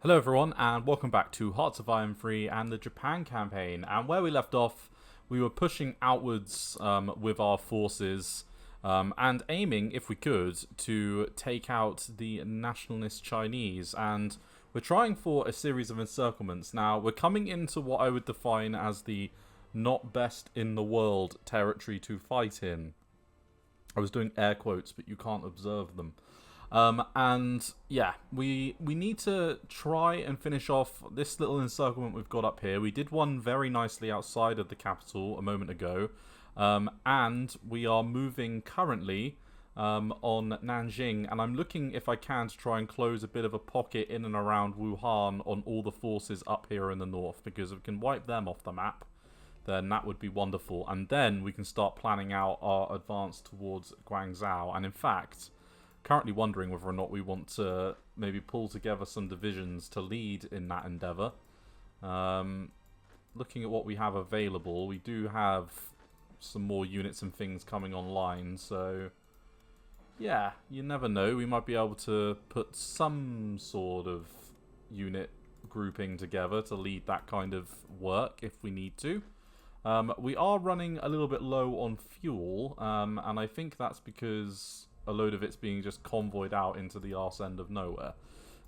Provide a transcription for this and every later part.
Hello everyone and welcome back to Hearts of Iron 3 and the Japan campaign. And where we left off, we were pushing outwards with our forces and aiming, if we could, to take out the nationalist Chinese. And we're trying for a series of encirclements. Now, we're coming into what I would define as the not best in the world territory to fight in. I was doing air quotes, but you can't observe them. And yeah, we need to try and finish off this little encirclement we've got up here. We did one very nicely outside of the capital a moment ago. And we are moving currently on Nanjing, and I'm looking if I can to try and close a bit of a pocket in and around Wuhan on all the forces up here in the north, because if we can wipe them off the map, then that would be wonderful. And then we can start planning out our advance towards Guangzhou. And in fact, currently wondering whether or not we want to maybe pull together some divisions to lead in that endeavour. Looking at what we have available, we do have some more units and things coming online, so yeah, you never know. We might be able to put some sort of unit grouping together to lead that kind of work if we need to. We are running a little bit low on fuel, and I think that's because a load of it's being just convoyed out into the arse end of nowhere.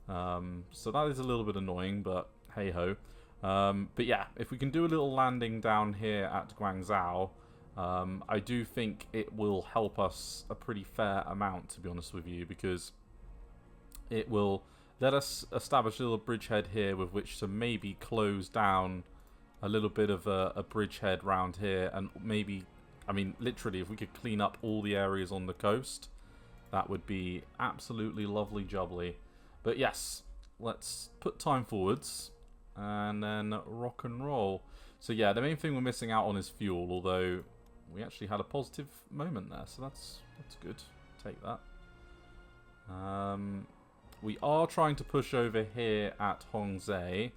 So that is a little bit annoying, but hey-ho. But yeah, if we can do a little landing down here at Guangzhou, I do think it will help us a pretty fair amount, to be honest with you, because it will let us establish a little bridgehead here with which to maybe close down a little bit of a bridgehead round here, and maybe, I mean, literally, if we could clean up all the areas on the coast, that would be absolutely lovely jubbly. But yes, let's put time forwards and then rock and roll. So yeah, the main thing we're missing out on is fuel, although we actually had a positive moment there, so that's good. Take that. We are trying to push over here at Hongzhe,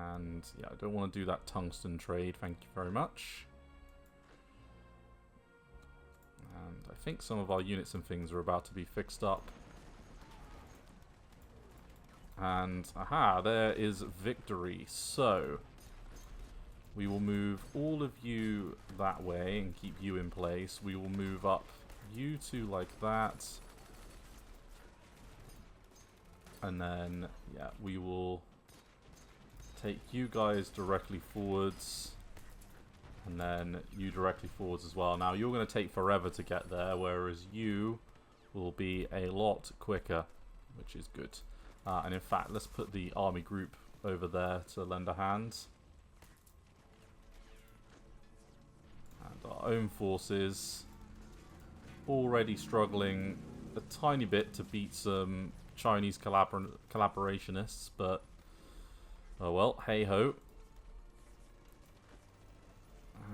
and yeah, I don't want to do that tungsten trade, thank you very much. And I think some of our units and things are about to be fixed up. And, aha, there is victory. So, we will move all of you that way and keep you in place. We will move up you two like that. And then, yeah, we will take you guys directly forwards. And then you directly forwards as well. Now, you're going to take forever to get there, whereas you will be a lot quicker, which is good. And in fact, let's put the army group over there to lend a hand. And our own forces already struggling a tiny bit to beat some Chinese collaborationists, but oh well, hey-ho.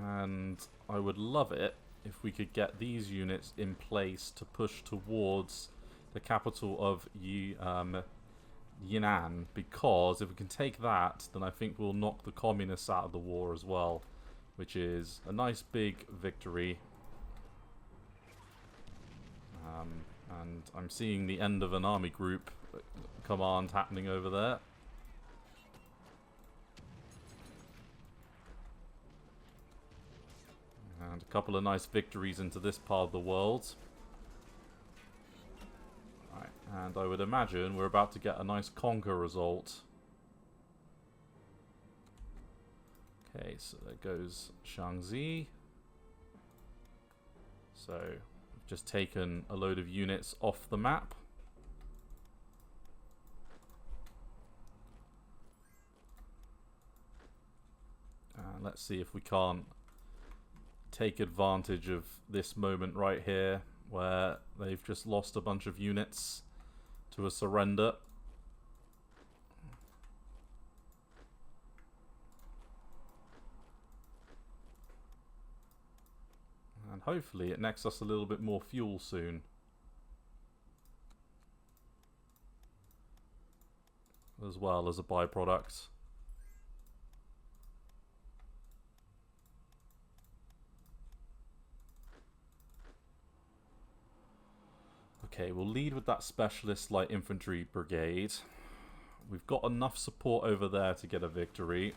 And I would love it if we could get these units in place to push towards the capital of Yinan, because if we can take that, then I think we'll knock the communists out of the war as well, which is a nice big victory. And I'm seeing the end of an army group command happening over there. And a couple of nice victories into this part of the world. Right, and I would imagine we're about to get a nice conquer result. Okay, so there goes Shaanxi. So, we've just taken a load of units off the map. And let's see if we can't take advantage of this moment right here where they've just lost a bunch of units to a surrender. And hopefully it nets us a little bit more fuel soon. As well as a byproduct. Okay, we'll lead with that specialist light infantry brigade. we've got enough support over there to get a victory.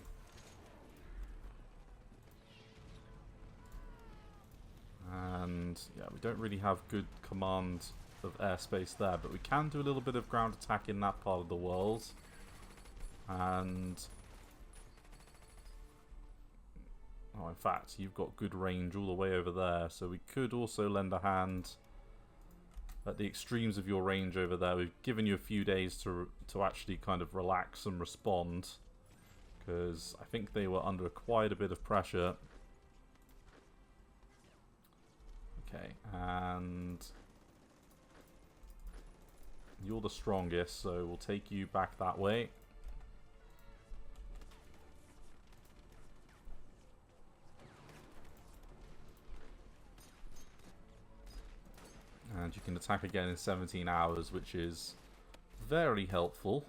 And yeah, we don't really have good command of airspace there, but we can do a little bit of ground attack in that part of the world. And oh, in fact, you've got good range all the way over there, so we could also lend a hand at the extremes of your range over there. We've given you a few days to actually kind of relax and respond, because I think they were under quite a bit of pressure. Okay, and you're the strongest, so we'll take you back that way. And you can attack again in 17 hours, which is very helpful.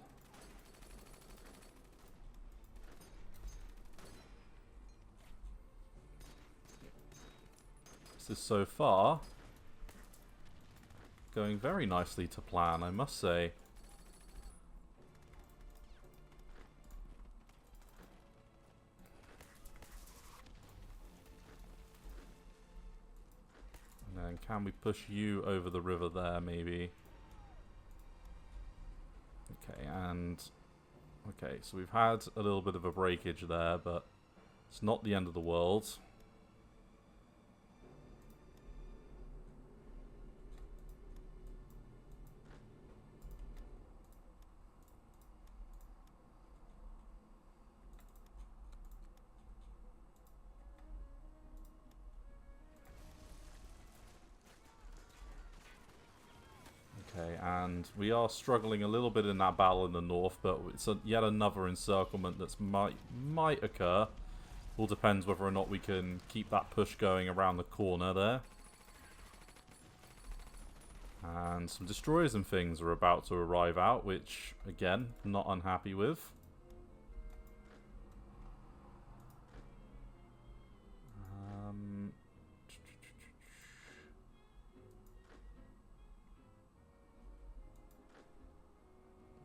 This is so far going very nicely to plan, I must say. And then can we push you over the river there, maybe? Okay, and okay, so we've had a little bit of a breakage there, but it's not the end of the world. Okay, and we are struggling a little bit in that battle in the north, but it's yet another encirclement that might occur. All depends whether or not we can keep that push going around the corner there. And some destroyers and things are about to arrive out, which, again, not unhappy with.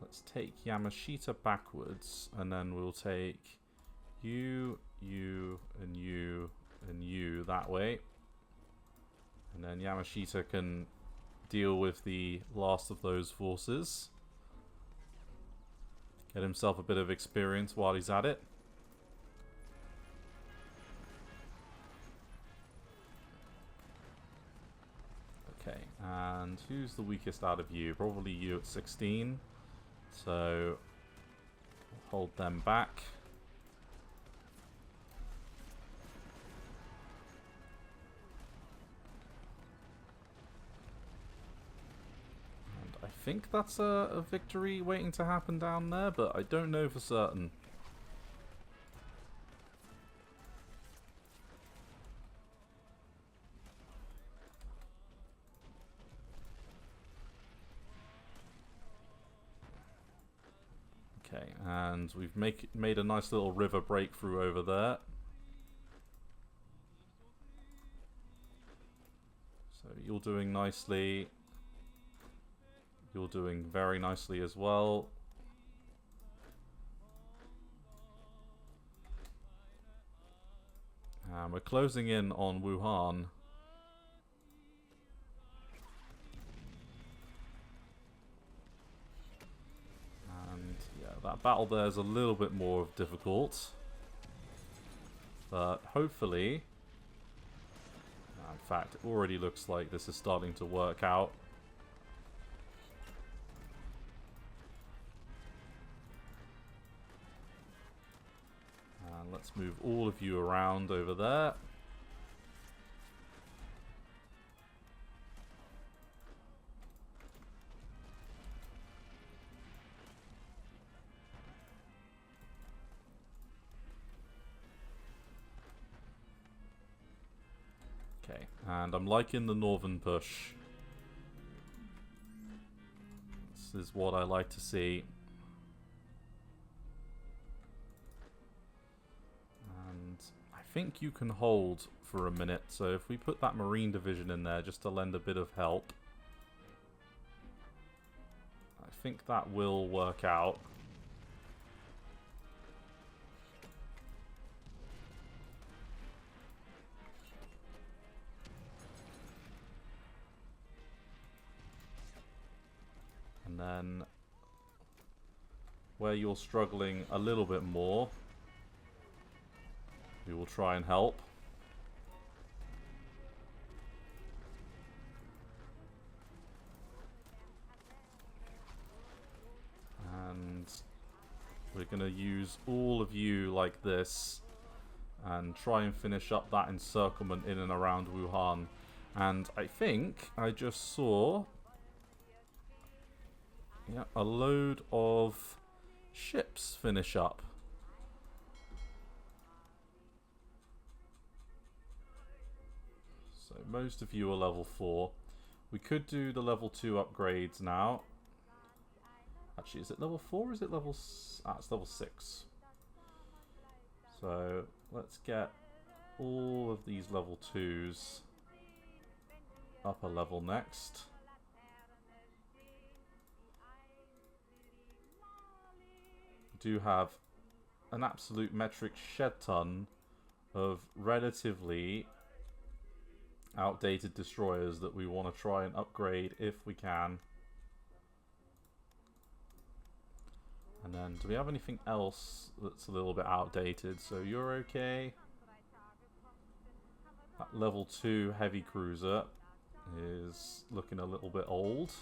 Let's take Yamashita backwards, and then we'll take you, and you, and you that way. And then Yamashita can deal with the last of those forces. Get himself a bit of experience while he's at it. Okay, and who's the weakest out of you? Probably you at 16. So, hold them back. And I think that's a victory waiting to happen down there, but I don't know for certain. Okay, and we've made a nice little river breakthrough over there. So you're doing nicely. You're doing very nicely as well. And we're closing in on Wuhan. That battle there is a little bit more difficult, but hopefully, in fact, it already looks like this is starting to work out. And let's move all of you around over there. Okay, and I'm liking the northern push. This is what I like to see. And I think you can hold for a minute, so if we put that Marine Division in there just to lend a bit of help, I think that will work out. then where you're struggling a little bit more, we will try and help. And we're going to use all of you like this and try and finish up that encirclement in and around Wuhan. And I think I just saw a load of ships finish up. So most of you are level 4. We could do the level 2 upgrades now. Actually, is it level 4 or is it level... it's level 6. So let's get all of these level 2s up a level next. We do have an absolute metric shed ton of relatively outdated destroyers that we want to try and upgrade if we can. And then, do we have anything else that's a little bit outdated? So you're okay. That level 2 heavy cruiser is looking a little bit old.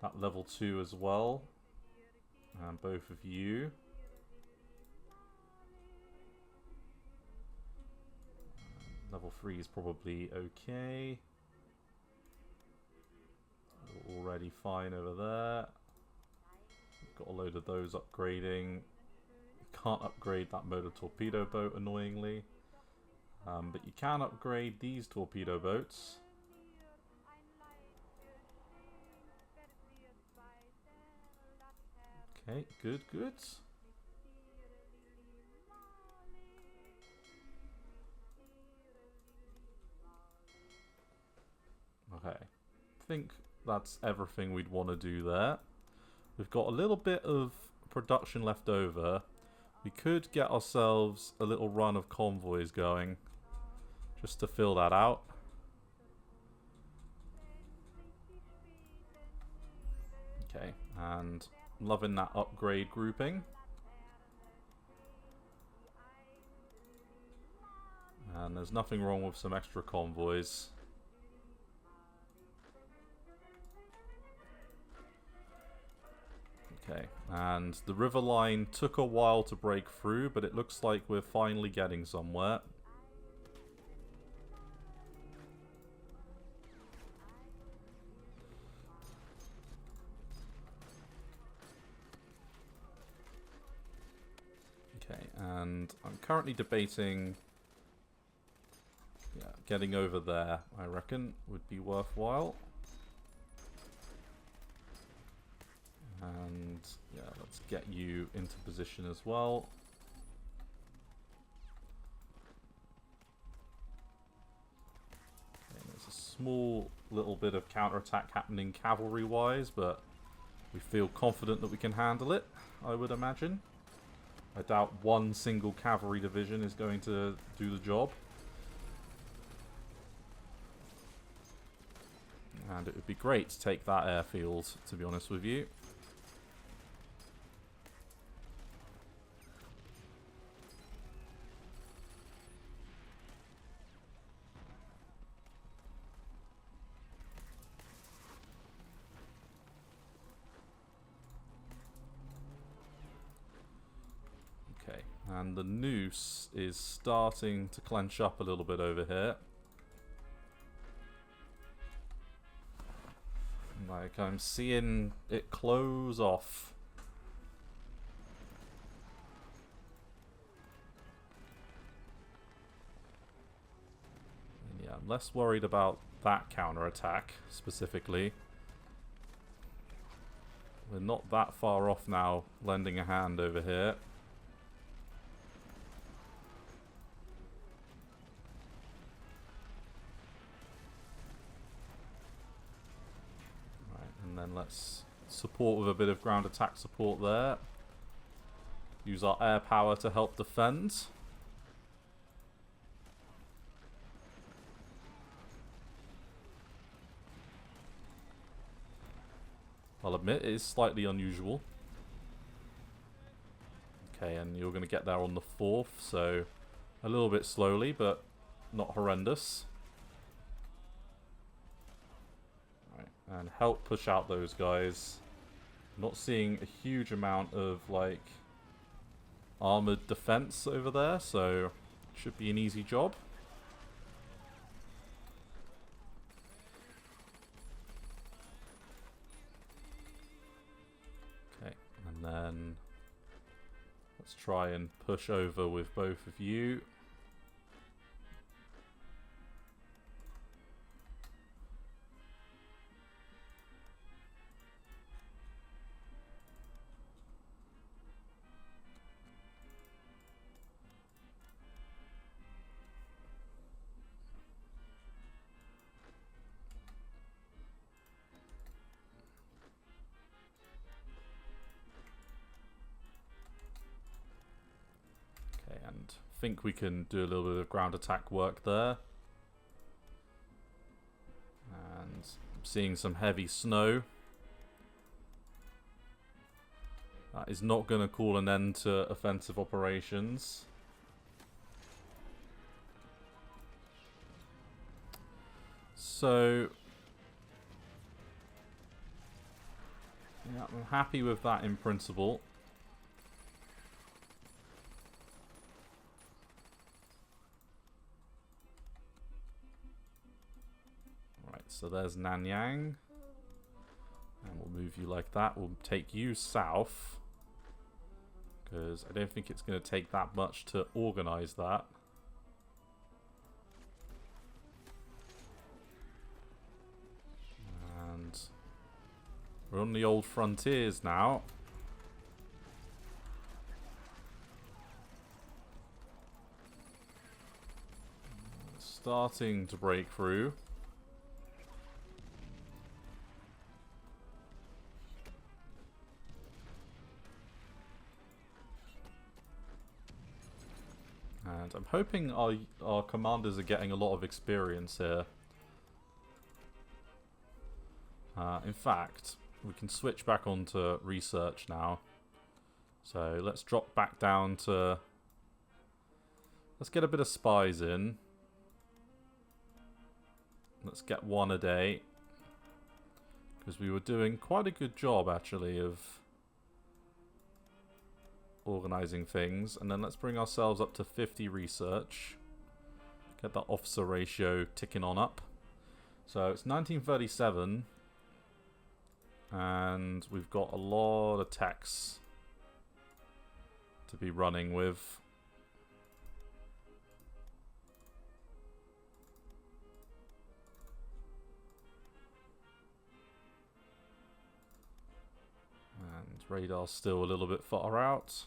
That level 2 as well. And both of you. Level 3 is probably okay. We're already fine over there. We've got a load of those upgrading. Can't upgrade that motor torpedo boat, annoyingly. But you can upgrade these torpedo boats. Okay, good, good. Okay, I think that's everything we'd want to do there. We've got a little bit of production left over. We could get ourselves a little run of convoys going, just to fill that out. Okay, and loving that upgrade grouping. And there's nothing wrong with some extra convoys. Okay, and the river line took a while to break through, but it looks like we're finally getting somewhere. Okay, and I'm currently debating getting over there, I reckon, would be worthwhile. And yeah, let's get you into position as well. Okay, there's a small little bit of counterattack happening cavalry-wise, but we feel confident that we can handle it, I would imagine. I doubt one single cavalry division is going to do the job. And it would be great to take that airfield, to be honest with you. And the noose is starting to clench up a little bit over here. Like, I'm seeing it close off. And yeah, I'm less worried about that counterattack specifically. We're not that far off now, lending a hand over here. And then let's support with a bit of ground attack support there. Use our air power to help defend. I'll admit, it is slightly unusual. Okay, and you're going to get there on the 4th, so a little bit slowly, but not horrendous. Right, and help push out those guys. Not seeing a huge amount of, like, armored defense over there, so should be an easy job. Okay, and then let's try and push over with both of you. And think we can do a little bit of ground attack work there. And seeing some heavy snow. That is not going to call an end to offensive operations. So yeah, I'm happy with that in principle. So there's Nanyang. And we'll move you like that. We'll take you south. Because I don't think it's going to take that much to organize that. And we're on the old frontiers now. Starting to break through. And I'm hoping our commanders are getting a lot of experience here. In fact, we can switch back onto research now. So let's drop back down to... Let's get a bit of spies in. Let's get 1 a day. Because we were doing quite a good job, actually, of organizing things. And then let's bring ourselves up to 50 research. Get that officer ratio ticking on up. So it's 1937. And we've got a lot of techs to be running with. And radar's still a little bit far out.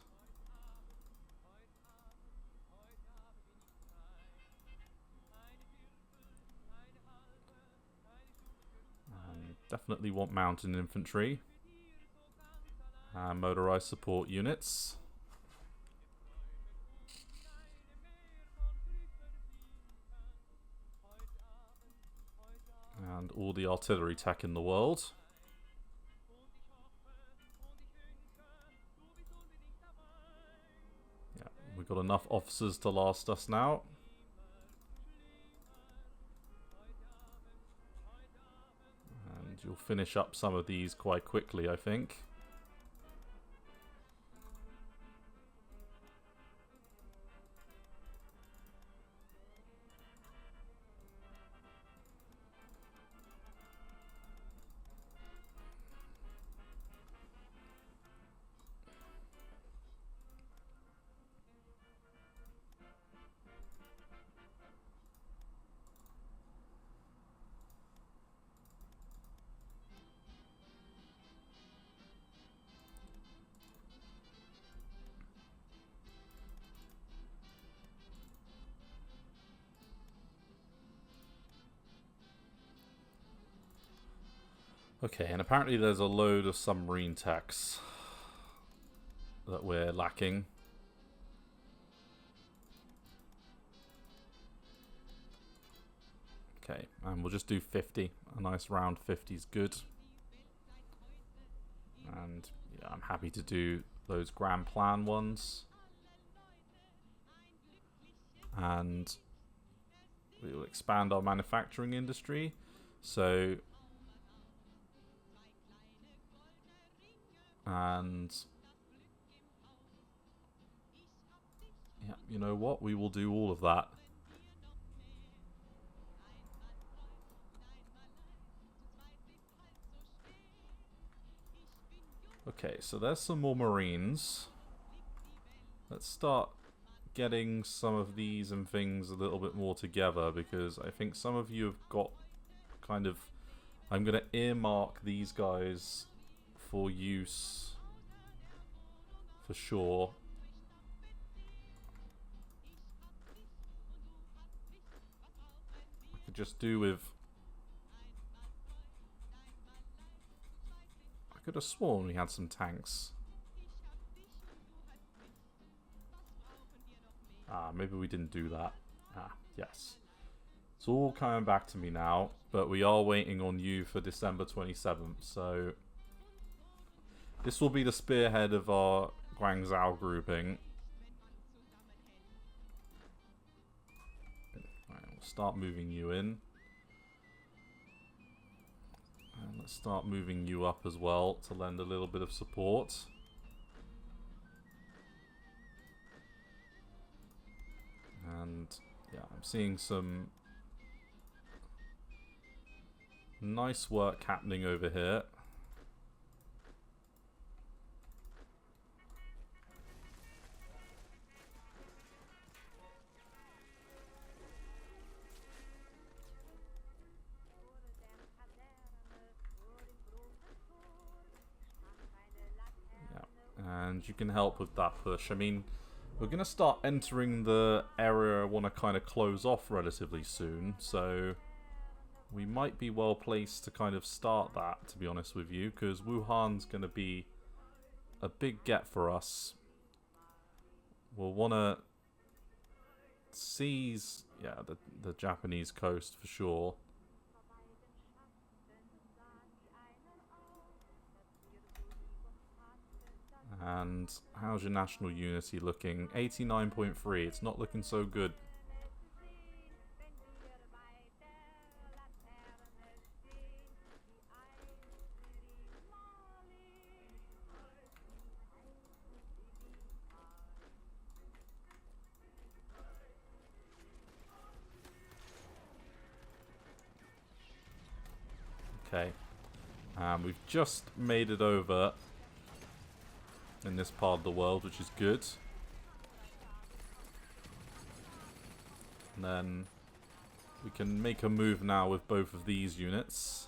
Definitely want mountain infantry and motorized support units. And all the artillery tech in the world. Yeah, we've got enough officers to last us now. You'll finish up some of these quite quickly, I think. Okay, and apparently there's a load of submarine techs that we're lacking. Okay, and we'll just do 50. A nice round 50 is good. happy to do those grand plan ones. And we will expand our manufacturing industry. So, and yeah, you know what? We will do all of that. Okay, so there's some more Marines. Let's start getting some of these and things a little bit more together, because I think some of you have got kind of... I'm going to earmark these guys for use for sure. I could just do with... I could have sworn we had some tanks. Ah, maybe we didn't do that. Ah, yes. It's all coming back to me now, but we are waiting on you for December 27th, so... This will be the spearhead of our Guangzhou grouping. Right, we'll start moving you in. And let's start moving you up as well to lend a little bit of support. And yeah, I'm seeing some nice work happening over here. Yeah, and you can help with that push. I mean, we're going to start entering the area I want to kind of close off relatively soon, so we might be well placed to kind of start that, to be honest with you, because Wuhan's going to be a big get for us. We'll want to seize, yeah, the Japanese coast for sure. And how's your national unity looking? 89.3. It's not looking so good. Okay. We've just made it over in this part of the world, which is good. And then we can make a move now with both of these units.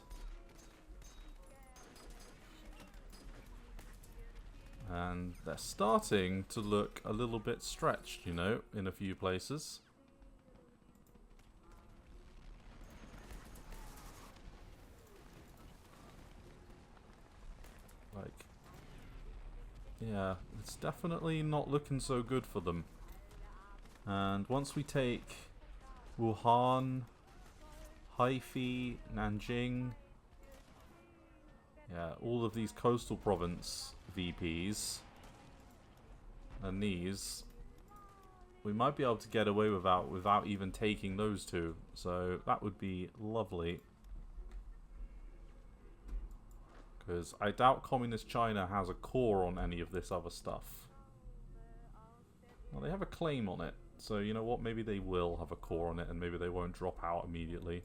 And they're starting to look a little bit stretched, you know, in a few places. Like, yeah, it's definitely not looking so good for them. And once we take Wuhan, Haifi, Nanjing, yeah, all of these coastal province VPs, and these, we might be able to get away without even taking those two. So that would be lovely. Because I doubt Communist China has a core on any of this other stuff. Well, they have a claim on it. So, you know what? Maybe they will have a core on it and maybe they won't drop out immediately.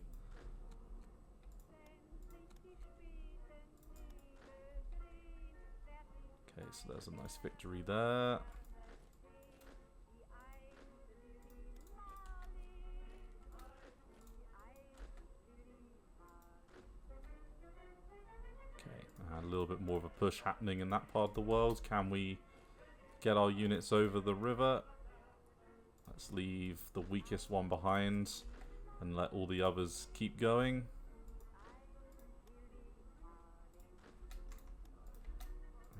Okay, so there's a nice victory there. A little bit more of a push happening in that part of the world. Can we get our units over the river? Let's leave the weakest one behind and let all the others keep going.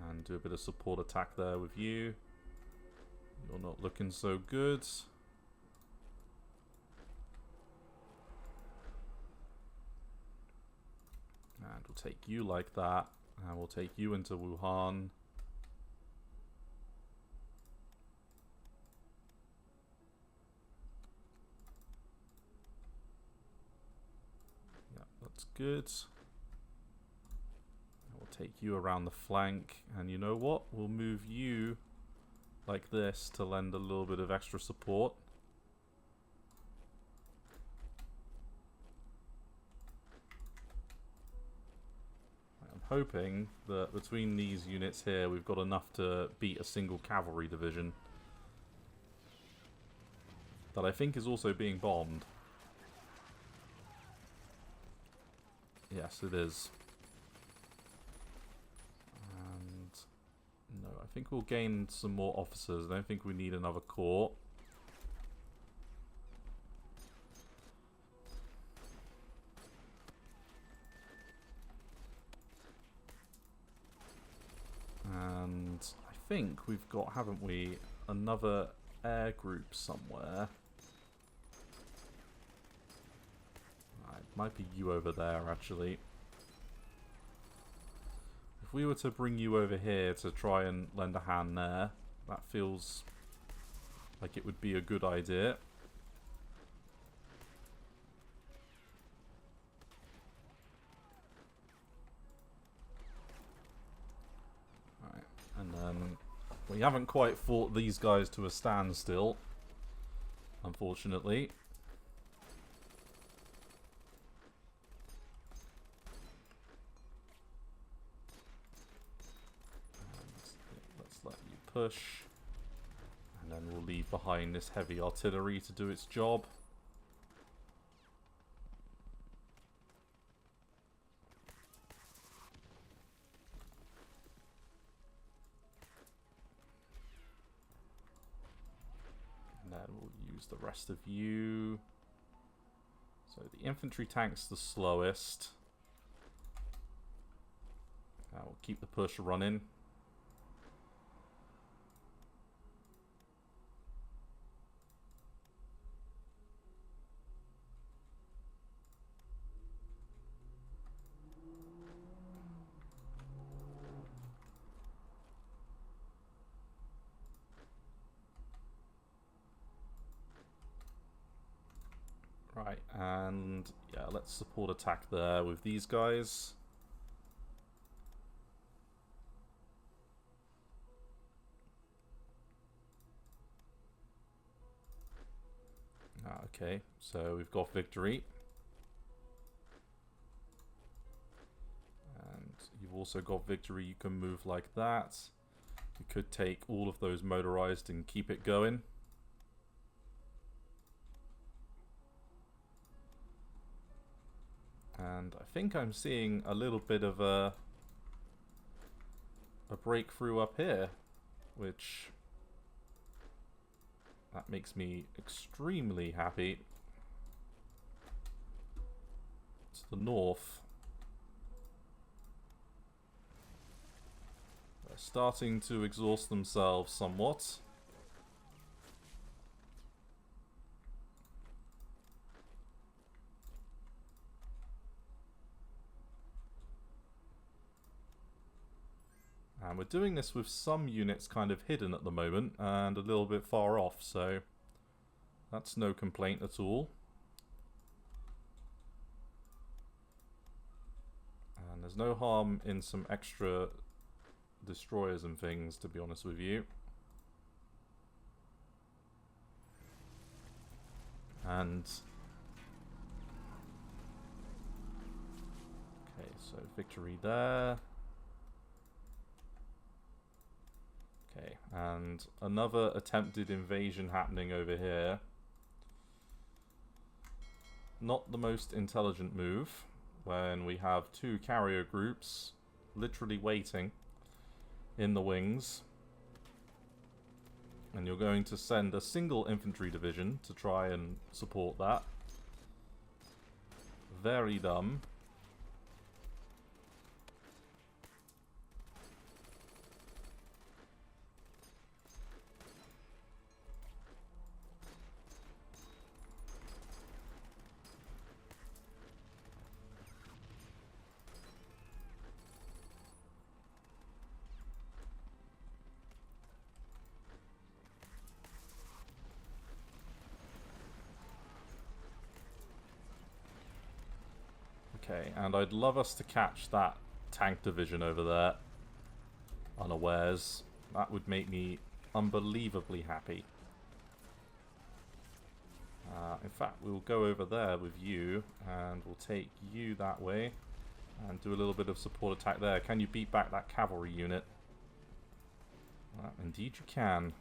And do a bit of support attack there with you. You're not looking so good. And we'll take you like that. And we'll take you into Wuhan. That's good. We'll take you around the flank, and you know what? We'll move you like this to lend a little bit of extra support. I'm hoping that between these units here, we've got enough to beat a single cavalry division that I think is also being bombed. Yes, it is. And no, I think we'll gain some more officers. I don't think we need another corps. And I think we've got, haven't we, another air group somewhere. It might be you over there, actually. If we were to bring you over here to try and lend a hand there, that feels like it would be a good idea. Right, and then we haven't quite fought these guys to a standstill, unfortunately. Push, and then we'll leave behind this heavy artillery to do its job. And then we'll use the rest of you. So the infantry tank's the slowest. We'll keep the push running. Right, and yeah, let's support attack there with these guys. Okay, so we've got victory. And you've also got victory, you can move like that. You could take all of those motorized and keep it going. And I think I'm seeing a little bit of a breakthrough up here, which that makes me extremely happy. It's the north. They're starting to exhaust themselves somewhat. And we're doing this with some units kind of hidden at the moment and a little bit far off, so that's no complaint at all. And there's no harm in some extra destroyers and things, to be honest with you. And okay, so victory there. Okay, and another attempted invasion happening over here. Not the most intelligent move when we have two carrier groups literally waiting in the wings. And you're going to send a single infantry division to try and support that. Very dumb. Okay, and I'd love us to catch that tank division over there unawares. That would make me unbelievably happy. In fact, we'll go over there with you, and we'll take you that way, and do a little bit of support attack there. Can you beat back that cavalry unit? Indeed you can.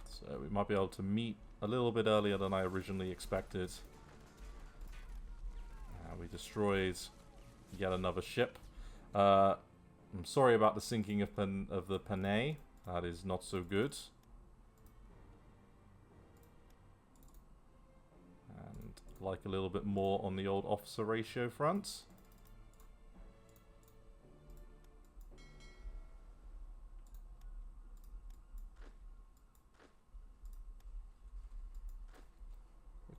So we might be able to meet a little bit earlier than I originally expected. We destroyed yet another ship. I'm sorry about the sinking of the Panay. That is not so good. And like a little bit more on the old officer ratio front.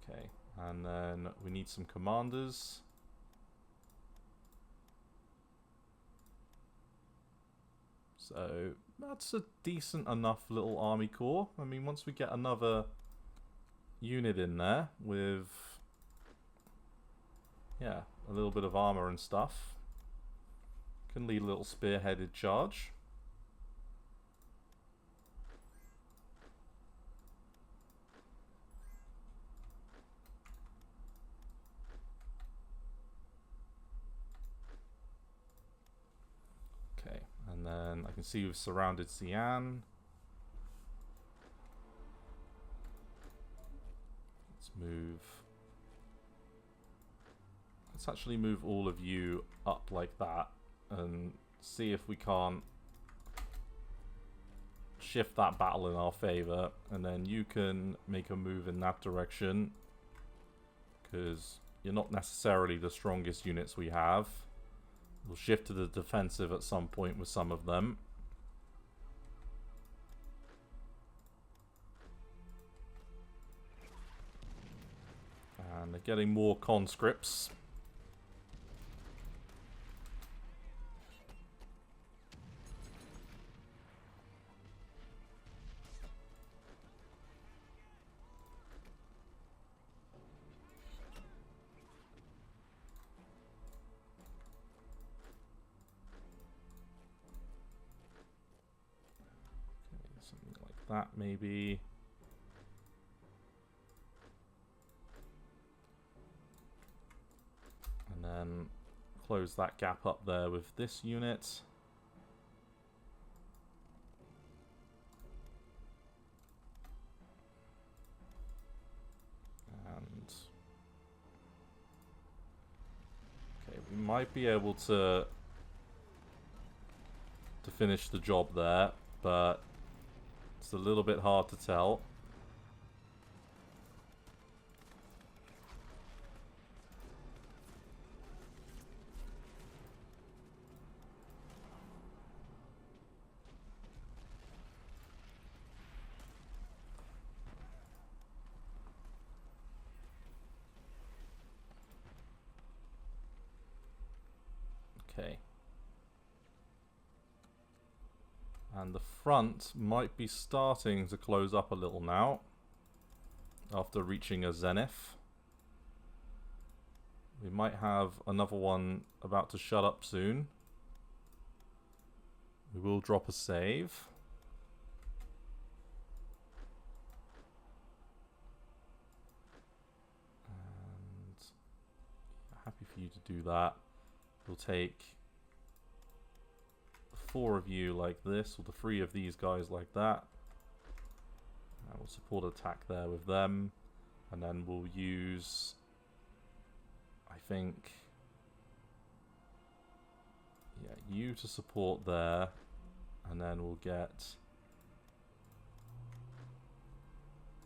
Okay, and then we need some commanders. So that's a decent enough little army corps. I mean, once we get another unit in there with, yeah, a little bit of armor and stuff, can lead a little spearheaded charge. And then I can see we've surrounded Xi'an. Let's move. Let's actually move all of you up like that and see if we can't shift that battle in our favor. And then you can make a move in that direction, because you're not necessarily the strongest units we have. We'll shift to the defensive at some point with some of them. And they're getting more conscripts. That maybe. And then close that gap up there with this unit. And okay, we might be able to finish the job there, but it's a little bit hard to tell. Okay. And the front might be starting to close up a little now, after reaching a zenith. We might have another one about to shut up soon. We will drop a save. And happy for you to do that. We'll take 4 of you like this, or the 3 of these guys like that. And we'll support attack there with them. And then we'll use, I think, yeah, you to support there. And then we'll get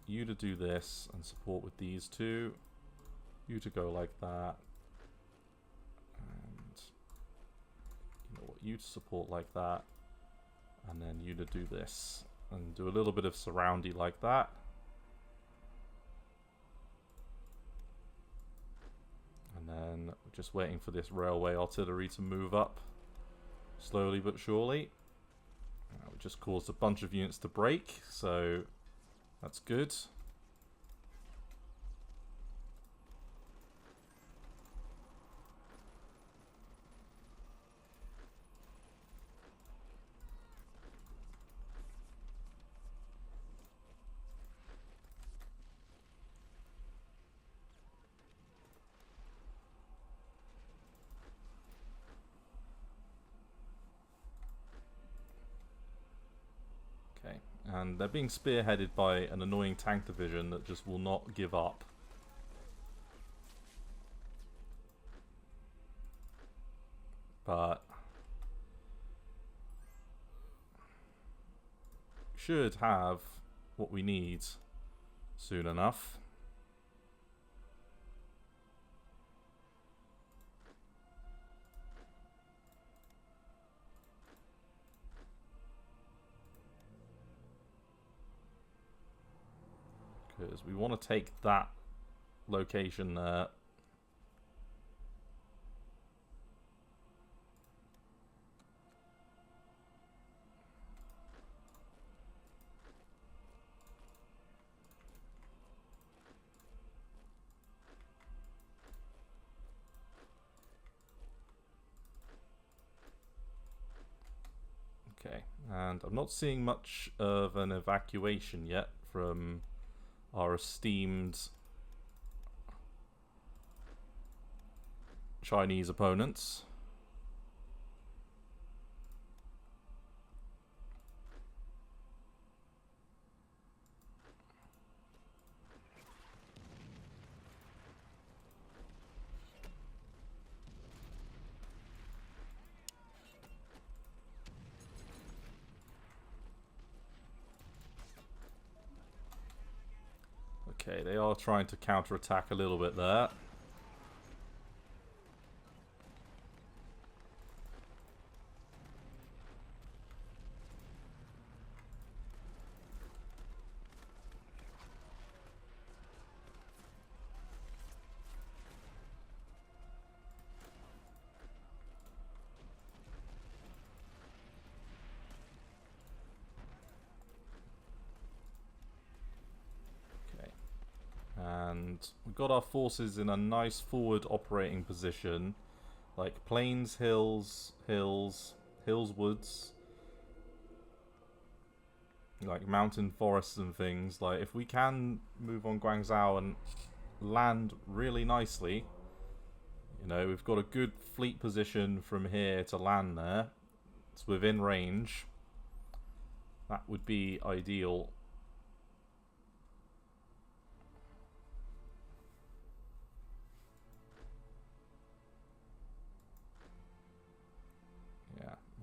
you to do this and support with these 2. You to go like that. You to support like that, and then you to do this and do a little bit of surroundy like that, and then we're just waiting for this railway artillery to move up slowly but surely. We just caused a bunch of units to break, so that's good. And they're being spearheaded by an annoying tank division that just will not give up. But should have what we need soon enough. Because we want to take that location there. Okay, and I'm not seeing much of an evacuation yet from our esteemed Chinese opponents. Okay, they are trying to counterattack a little bit there. And we've got our forces in a nice forward operating position, like plains, hills, woods, like mountain forests and things. Like if we can move on Guangzhou and land really nicely, you know, we've got a good fleet position from here to land there. It's within range. That would be ideal.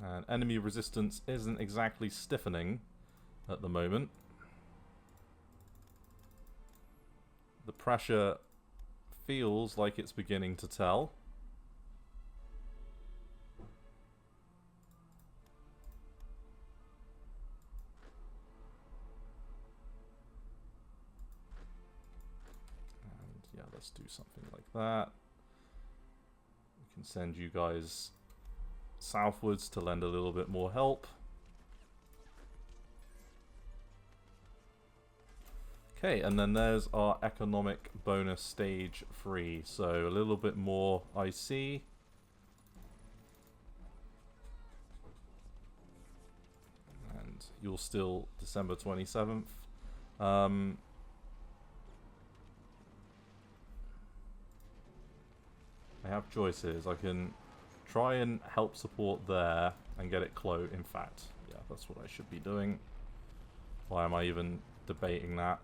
And enemy resistance isn't exactly stiffening at the moment. The pressure feels like it's beginning to tell. And yeah, let's do something like that. We can send you guys southwards to lend a little bit more help. Okay, and then there's our economic bonus stage 3. So a little bit more IC. And you're still December 27th. I have choices. I can try and help support there and get it close. In fact, yeah, that's what I should be doing. Why am I even debating that?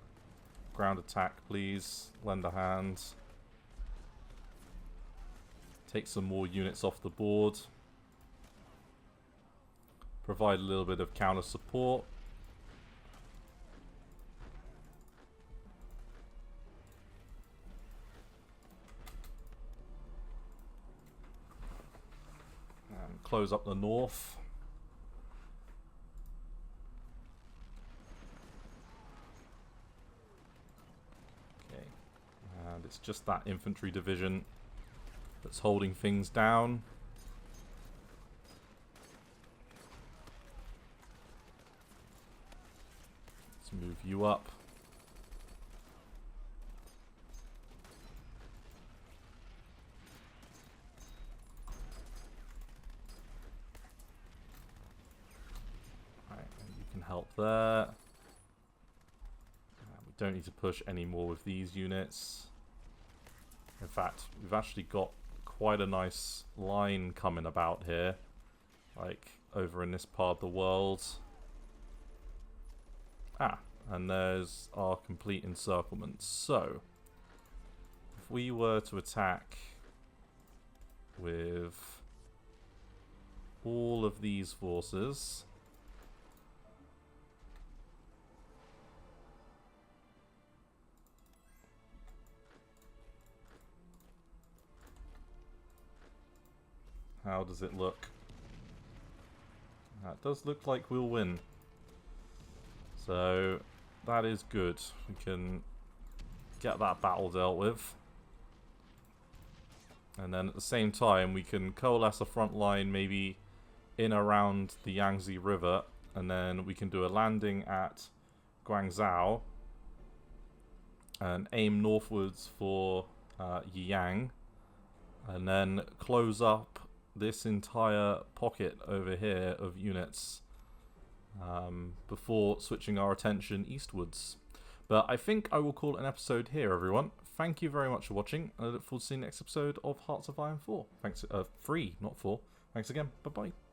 Ground attack, please. Lend a hand. Take some more units off the board. Provide a little bit of counter support. Close up the north. Okay, and it's just that infantry division that's holding things down. Let's move you up. Help there. We don't need to push any more with these units. In fact, we've actually got quite a nice line coming about here, like over in this part of the world. Ah, and there's our complete encirclement. So, if we were to attack with all of these forces, how does it look? That does look like we'll win. So, that is good. We can get that battle dealt with. And then at the same time, we can coalesce a front line maybe in around the Yangtze River. And then we can do a landing at Guangzhou. And aim northwards for Yiyang. And then close up this entire pocket over here of units before switching our attention eastwards. But I think I will call it an episode here, everyone. Thank you very much for watching, and I look forward to seeing the next episode of Hearts of Iron 4. Thanks, 3, not 4. Thanks again. Bye-bye.